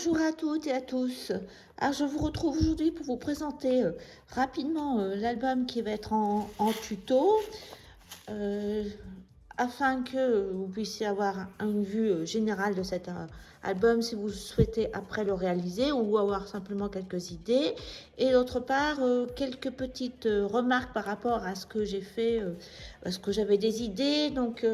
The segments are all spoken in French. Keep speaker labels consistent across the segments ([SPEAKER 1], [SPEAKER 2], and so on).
[SPEAKER 1] Bonjour à toutes et à tous. Alors, je vous retrouve aujourd'hui pour vous présenter rapidement l'album qui va être en tuto euh, afin que vous puissiez avoir une vue générale de cet album si vous souhaitez après le réaliser ou avoir simplement quelques idées. Et d'autre part, quelques petites remarques par rapport à ce que j'ai fait, parce que j'avais des idées. Donc,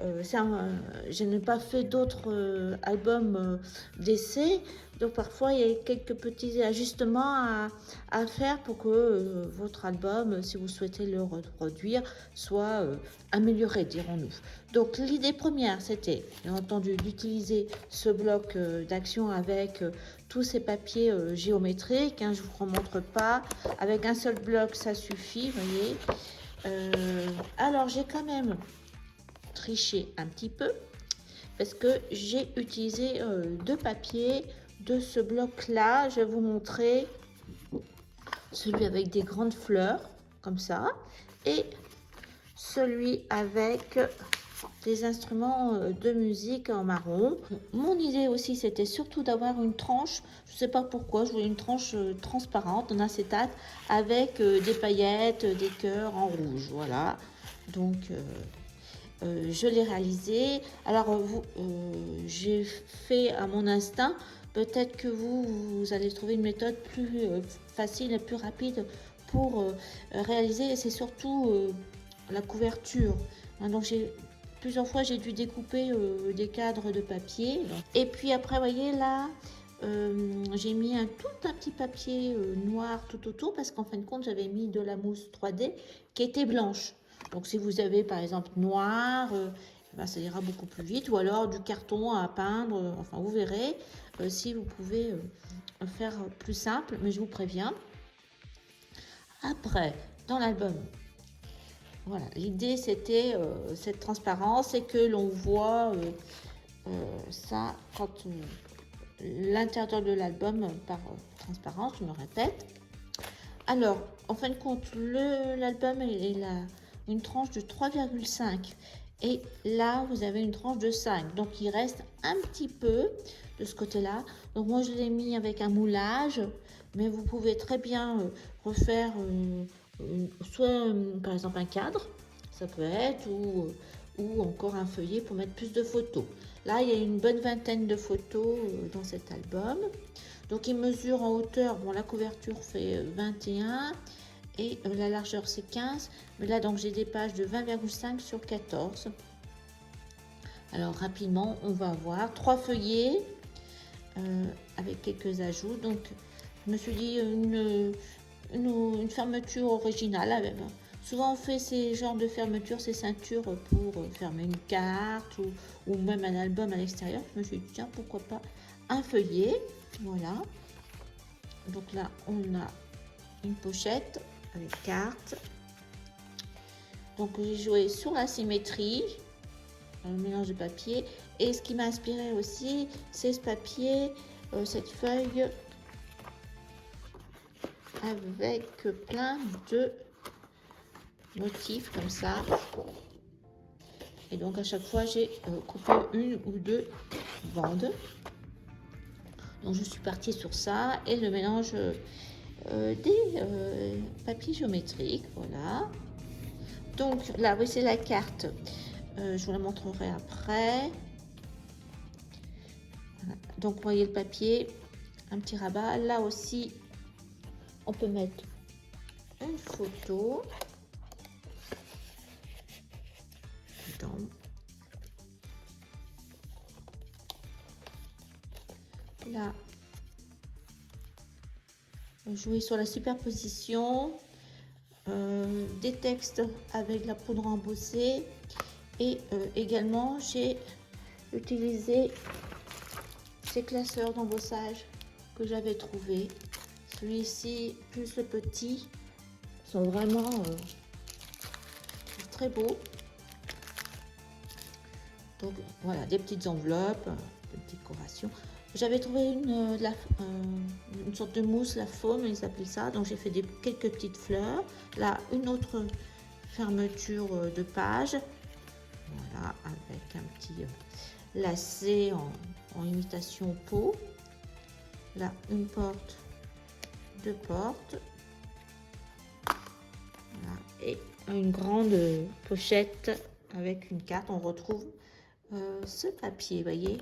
[SPEAKER 1] je n'ai pas fait d'autres albums d'essai. Donc parfois, il y a quelques petits ajustements à faire pour que votre album, si vous souhaitez le reproduire, soit amélioré, dirons-nous. Donc l'idée première, c'était, bien entendu, d'utiliser ce bloc d'action avec tous ces papiers géométriques. Hein, je ne vous remontre pas. Avec un seul bloc, ça suffit, vous voyez. Alors, j'ai quand même triché un petit peu parce que j'ai utilisé deux papiers de ce bloc là. Je vais vous montrer celui avec des grandes fleurs comme ça et celui avec des instruments de musique en marron. Mon idée aussi, c'était surtout d'avoir une tranche, je ne sais pas pourquoi, je voulais une tranche transparente en acétate avec des paillettes, des cœurs en rouge, voilà. Donc je l'ai réalisé. Alors j'ai fait à mon instinct. Peut-être que vous allez trouver une méthode plus facile et plus rapide pour réaliser. Et c'est surtout la couverture. Hein, donc plusieurs fois j'ai dû découper des cadres de papier. Et puis après, vous voyez là, j'ai mis tout un petit papier noir tout autour parce qu'en fin de compte j'avais mis de la mousse 3D qui était blanche. Donc si vous avez par exemple noir, ben, ça ira beaucoup plus vite. Ou alors du carton à peindre, enfin vous verrez si vous pouvez faire plus simple, mais je vous préviens. Après, dans l'album, voilà, l'idée c'était cette transparence et que l'on voit ça quand l'intérieur de l'album par transparence, je me répète. Alors, en fin de compte, l'album est là une tranche de 3,5 et là vous avez une tranche de 5, donc il reste un petit peu de ce côté là. Donc moi je l'ai mis avec un moulage, mais vous pouvez très bien refaire soit par exemple un cadre, ça peut être, ou encore un feuillet pour mettre plus de photos. Là il y a une bonne vingtaine de photos dans cet album. Donc il mesure en hauteur, bon la couverture fait 21 et la largeur c'est 15, mais là donc j'ai des pages de 20,5 sur 14. Alors rapidement on va voir 3 feuillets avec quelques ajouts. Donc je me suis dit une fermeture originale. Souvent on fait ces genres de fermetures, ces ceintures pour fermer une carte ou même un album à l'extérieur. Je me suis dit tiens pourquoi pas un feuillet. Voilà, donc là on a une pochette avec carte. Donc j'ai joué sur la symétrie, le mélange de papier, et ce qui m'a inspiré aussi c'est ce papier, cette feuille avec plein de motifs comme ça. Et donc à chaque fois j'ai coupé une ou deux bandes. Donc je suis partie sur ça et le mélange des papiers géométriques, voilà. Donc là, oui, c'est la carte. Je vous la montrerai après. Voilà. Donc, vous voyez le papier, un petit rabat. Là aussi, on peut mettre une photo. Dedans. Là, jouer sur la superposition. Des textes avec la poudre embossée et également j'ai utilisé ces classeurs d'embossage que j'avais trouvé. Celui-ci plus le petit sont vraiment très beaux. Donc voilà, des petites enveloppes, des petites décorations. J'avais trouvé une sorte de mousse, la faune, ils appellent ça. Donc j'ai fait quelques petites fleurs. Là, une autre fermeture de page. Voilà, avec un petit lacet en imitation peau. là une porte, deux portes, voilà, et une grande pochette avec une carte. On retrouve ce papier, vous voyez,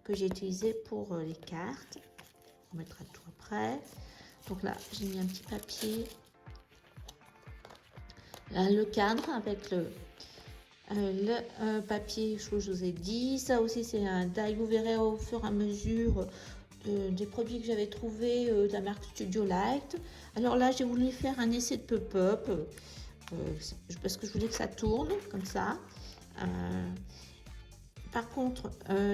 [SPEAKER 1] que j'ai utilisé pour les cartes. On mettra tout après. Donc là, j'ai mis un petit papier. Là, le cadre avec le papier, je vous ai dit. Ça aussi, c'est un die. Vous verrez au fur et à mesure des produits que j'avais trouvés de la marque Studio Light. Alors là, j'ai voulu faire un essai de pop-up parce que je voulais que ça tourne comme ça. Par contre,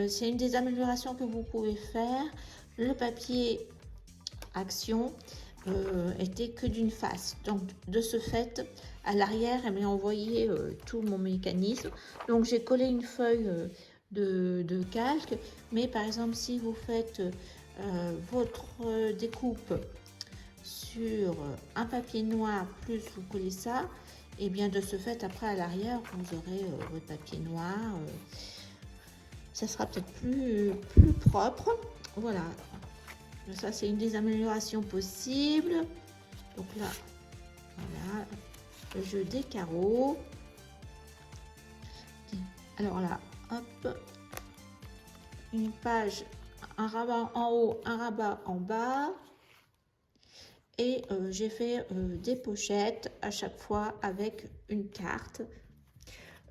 [SPEAKER 1] c'est une des améliorations que vous pouvez faire. Le papier action était que d'une face. Donc, de ce fait, à l'arrière, elle m'a envoyé tout mon mécanisme. Donc, j'ai collé une feuille de calque. Mais par exemple, si vous faites votre découpe sur un papier noir, plus vous collez ça, et bien de ce fait, après à l'arrière, vous aurez votre papier noir. Ça sera peut-être plus propre. Voilà. Ça, c'est une des améliorations possibles. Donc là, voilà, le jeu des carreaux. Alors là, hop, une page, un rabat en haut, un rabat en bas. Et j'ai fait des pochettes à chaque fois avec une carte.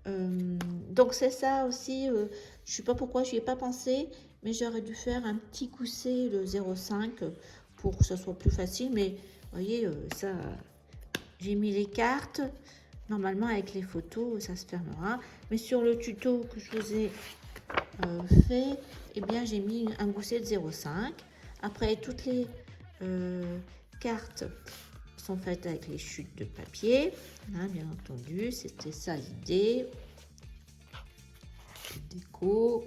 [SPEAKER 1] Donc c'est ça aussi, je ne sais pas pourquoi je n'y ai pas pensé, mais j'aurais dû faire un petit cousset de 0,5 pour que ce soit plus facile. Mais vous voyez, ça, j'ai mis les cartes. Normalement, avec les photos, ça se fermera. Mais sur le tuto que je vous ai fait, eh bien, j'ai mis un gousset de 0,5. Après, toutes les cartes sont faites avec les chutes de papier, hein, bien entendu, c'était ça l'idée. Déco.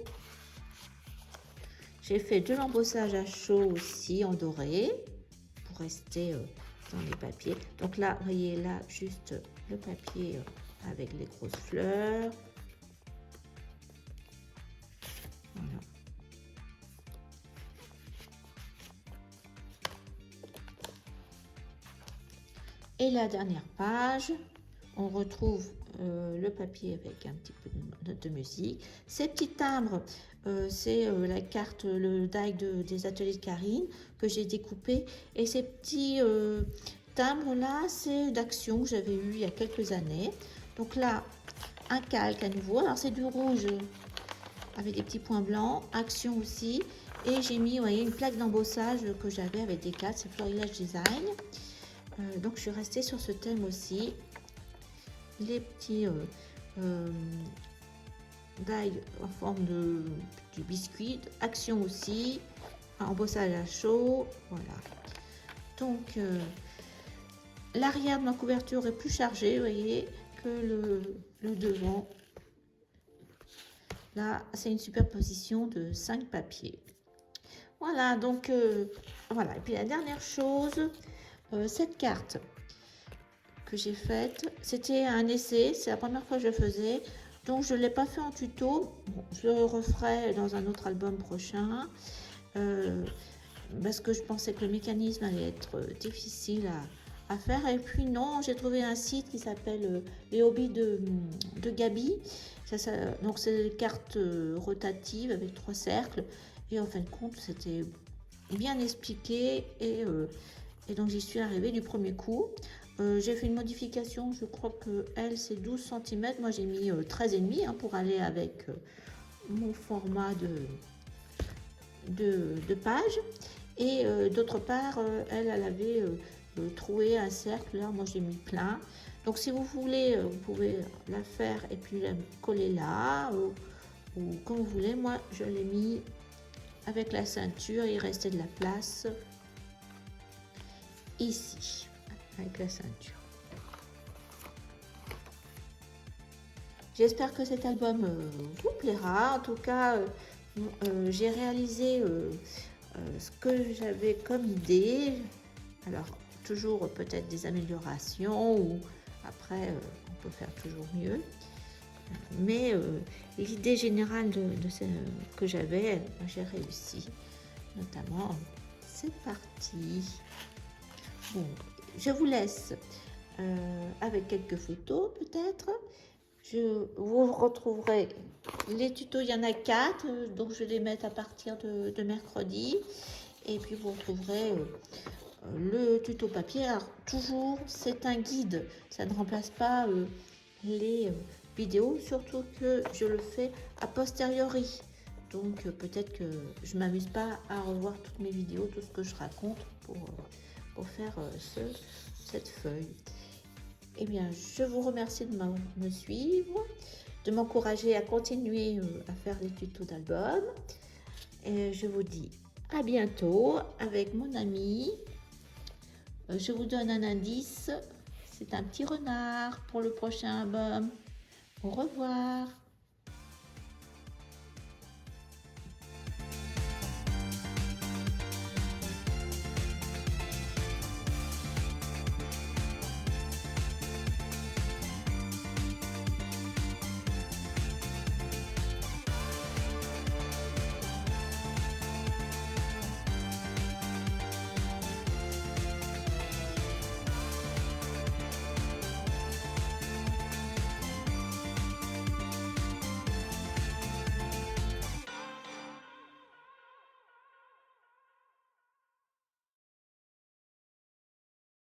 [SPEAKER 1] J'ai fait de l'embossage à chaud aussi en doré pour rester dans les papiers. Donc là, vous voyez là, juste le papier avec les grosses fleurs. Voilà. Et la dernière page, on retrouve le papier avec un petit peu de note de musique. Ces petits timbres, c'est la carte, le die des ateliers de Karine que j'ai découpé. Et ces petits timbres là, c'est d'Action que j'avais eu il y a quelques années. Donc là, un calque à nouveau. Alors c'est du rouge avec des petits points blancs. Action aussi. Et j'ai mis, vous voyez, une plaque d'embossage que j'avais avec des cartes. C'est Florilège Design. Donc je suis restée sur ce thème aussi. Les petits die en forme du biscuit, action aussi, embossage à chaud, voilà. Donc l'arrière de ma couverture est plus chargé, vous voyez, que le devant. Là, c'est une superposition de 5 papiers. Voilà, donc voilà. Et puis la dernière chose, cette carte que j'ai faite, c'était un essai, c'est la première fois que je le faisais, donc je ne l'ai pas fait en tuto. Bon, je le referai dans un autre album prochain parce que je pensais que le mécanisme allait être difficile à faire. Et puis non, j'ai trouvé un site qui s'appelle Les Hobbies de Gabi. Donc c'est des cartes rotatives avec 3 cercles, et en fin de compte c'était bien expliqué, et donc j'y suis arrivée du premier coup. J'ai fait une modification, je crois que elle c'est 12 cm, moi j'ai mis 13,5 pour aller avec mon format de page. Et d'autre part, elle avait troué un cercle, là moi j'ai mis plein. Donc si vous voulez, vous pouvez la faire et puis la coller là, ou comme vous voulez. Moi je l'ai mis avec la ceinture, il restait de la place ici avec la ceinture. J'espère que cet album vous plaira. En tout cas, j'ai réalisé ce que j'avais comme idée. Alors, toujours peut-être des améliorations, ou après, on peut faire toujours mieux. Mais l'idée générale de ce que j'avais, j'ai réussi. Notamment c'est parti. Bon, je vous laisse avec quelques photos peut-être. Vous retrouverez les tutos, il y en a 4, donc je vais les mettre à partir de mercredi. Et puis vous retrouverez le tuto papier. Alors toujours, c'est un guide, ça ne remplace pas les vidéos, surtout que je le fais a posteriori. Donc peut-être que je m'amuse pas à revoir toutes mes vidéos, tout ce que je raconte pour faire cette feuille. Eh bien, je vous remercie de me suivre, de m'encourager à continuer à faire les tutos d'album. Et je vous dis à bientôt avec mon ami. Je vous donne un indice, c'est un petit renard pour le prochain album. Au revoir.